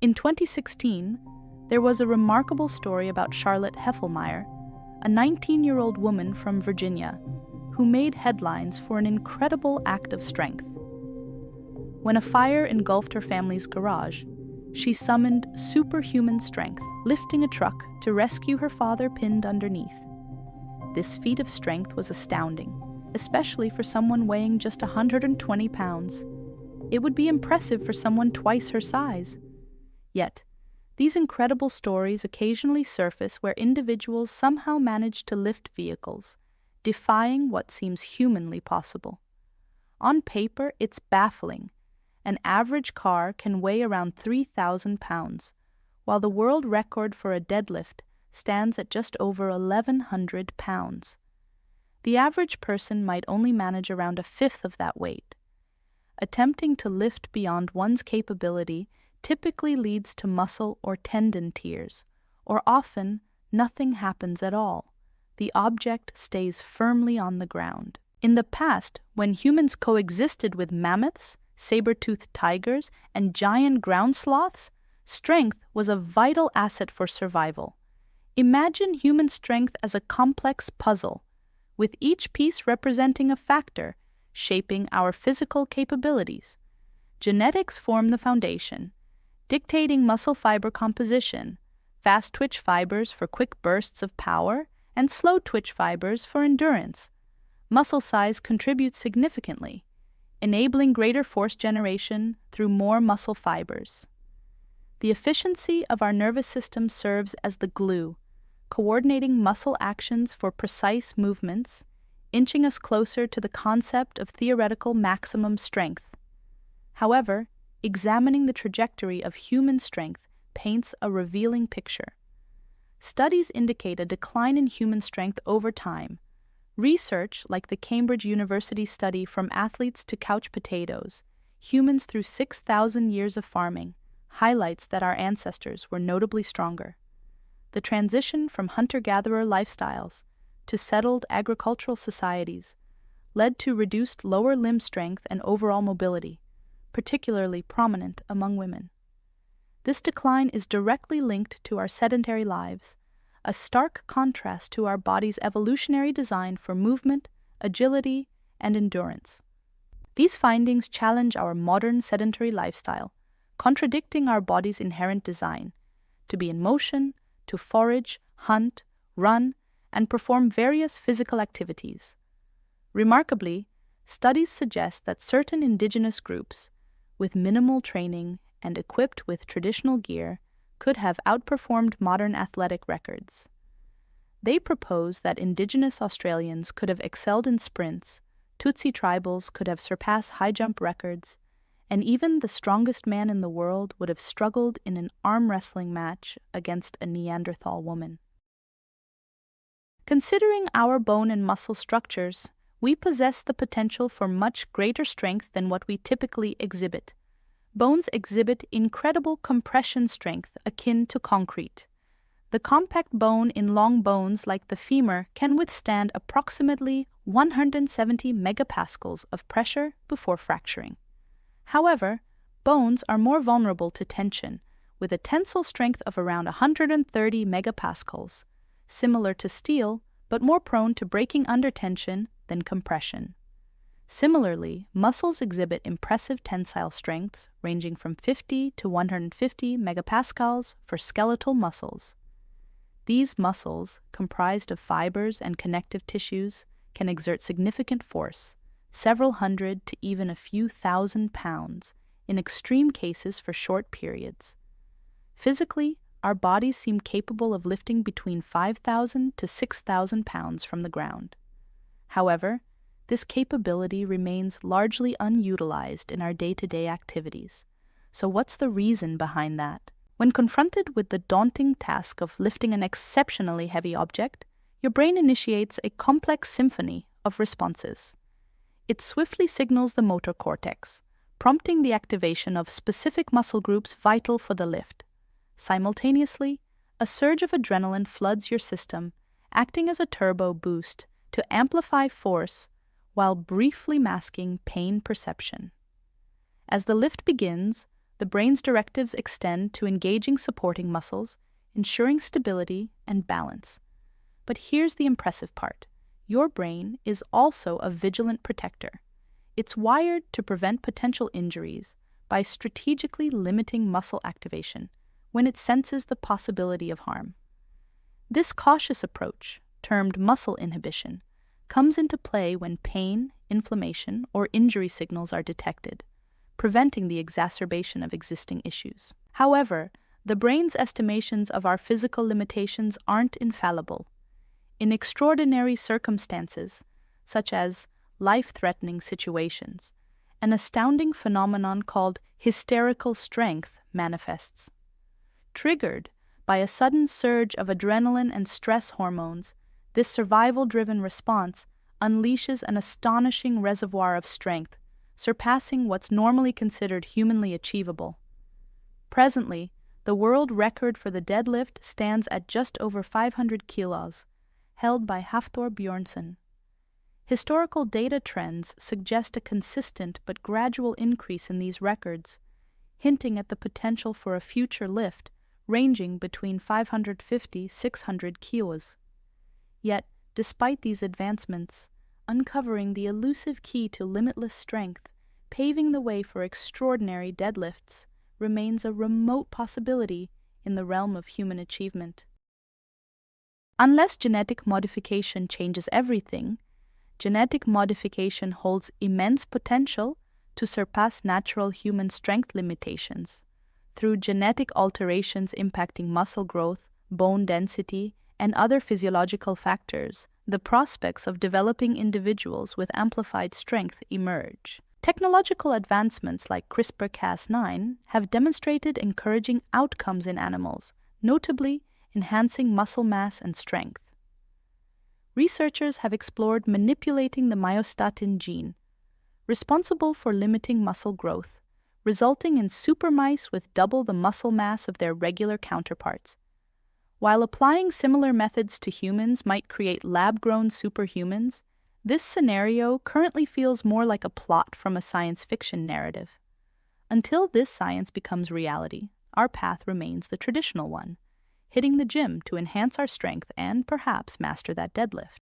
In 2016, there was a remarkable story about Charlotte Heffelmeyer, a 19-year-old woman from Virginia, who made headlines for an incredible act of strength. When a fire engulfed her family's garage, she summoned superhuman strength, lifting a truck to rescue her father pinned underneath. This feat of strength was astounding, especially for someone weighing just 120 pounds. It would be impressive for someone twice her size. Yet, these incredible stories occasionally surface where individuals somehow manage to lift vehicles, defying what seems humanly possible. On paper, it's baffling. An average car can weigh around 3,000 pounds, while the world record for a deadlift stands at just over 1,100 pounds. The average person might only manage around a fifth of that weight. Attempting to lift beyond one's capability typically leads to muscle or tendon tears, or often nothing happens at all. The object stays firmly on the ground. In the past, when humans coexisted with mammoths, saber-toothed tigers, and giant ground sloths, strength was a vital asset for survival. Imagine human strength as a complex puzzle, with each piece representing a factor shaping our physical capabilities. Genetics form the foundation, dictating muscle fiber composition, fast twitch fibers for quick bursts of power, and slow twitch fibers for endurance. Muscle size contributes significantly, enabling greater force generation through more muscle fibers. The efficiency of our nervous system serves as the glue, coordinating muscle actions for precise movements, inching us closer to the concept of theoretical maximum strength. However, examining the trajectory of human strength paints a revealing picture. Studies indicate a decline in human strength over time. Research, like the Cambridge University study From Athletes to Couch Potatoes, Humans Through 6,000 Years of Farming, highlights that our ancestors were notably stronger. The transition from hunter-gatherer lifestyles to settled agricultural societies led to reduced lower limb strength and overall mobility, particularly prominent among women. This decline is directly linked to our sedentary lives, a stark contrast to our body's evolutionary design for movement, agility, and endurance. These findings challenge our modern sedentary lifestyle, contradicting our body's inherent design to be in motion, to forage, hunt, run, and perform various physical activities. Remarkably, studies suggest that certain indigenous groups, with minimal training and equipped with traditional gear, could have outperformed modern athletic records. They propose that Indigenous Australians could have excelled in sprints, Tutsi tribals could have surpassed high jump records, and even the strongest man in the world would have struggled in an arm wrestling match against a Neanderthal woman. Considering our bone and muscle structures, we possess the potential for much greater strength than what we typically exhibit. Bones exhibit incredible compression strength akin to concrete. The compact bone in long bones like the femur can withstand approximately 170 megapascals of pressure before fracturing. However, bones are more vulnerable to tension, with a tensile strength of around 130 megapascals, similar to steel, but more prone to breaking under tension than compression. Similarly, muscles exhibit impressive tensile strengths ranging from 50 to 150 megapascals for skeletal muscles. These muscles, comprised of fibers and connective tissues, can exert significant force, several hundred to even a few thousand pounds, in extreme cases for short periods. Physically, our bodies seem capable of lifting between 5,000 to 6,000 pounds from the ground. However, this capability remains largely unutilized in our day-to-day activities. So what's the reason behind that? When confronted with the daunting task of lifting an exceptionally heavy object, your brain initiates a complex symphony of responses. It swiftly signals the motor cortex, prompting the activation of specific muscle groups vital for the lift. Simultaneously, a surge of adrenaline floods your system, acting as a turbo boost to amplify force while briefly masking pain perception. As the lift begins, the brain's directives extend to engaging supporting muscles, ensuring stability and balance. But here's the impressive part. Your brain is also a vigilant protector. It's wired to prevent potential injuries by strategically limiting muscle activation when it senses the possibility of harm. This cautious approach, termed muscle inhibition, comes into play when pain, inflammation, or injury signals are detected, preventing the exacerbation of existing issues. However, the brain's estimations of our physical limitations aren't infallible. In extraordinary circumstances, such as life-threatening situations, an astounding phenomenon called hysterical strength manifests. Triggered by a sudden surge of adrenaline and stress hormones, this survival-driven response unleashes an astonishing reservoir of strength, surpassing what's normally considered humanly achievable. Presently, the world record for the deadlift stands at just over 500 kilos, held by Hafthor Bjornsson. Historical data trends suggest a consistent but gradual increase in these records, hinting at the potential for a future lift ranging between 550–600 kilos. Yet, despite these advancements, uncovering the elusive key to limitless strength, paving the way for extraordinary deadlifts, remains a remote possibility in the realm of human achievement. Unless genetic modification changes everything, genetic modification holds immense potential to surpass natural human strength limitations. Through genetic alterations impacting muscle growth, bone density, and other physiological factors, the prospects of developing individuals with amplified strength emerge. Technological advancements like CRISPR-Cas9 have demonstrated encouraging outcomes in animals, notably enhancing muscle mass and strength. Researchers have explored manipulating the myostatin gene, responsible for limiting muscle growth, resulting in supermice with double the muscle mass of their regular counterparts. While applying similar methods to humans might create lab-grown superhumans, this scenario currently feels more like a plot from a science fiction narrative. Until this science becomes reality, our path remains the traditional one, hitting the gym to enhance our strength and perhaps master that deadlift.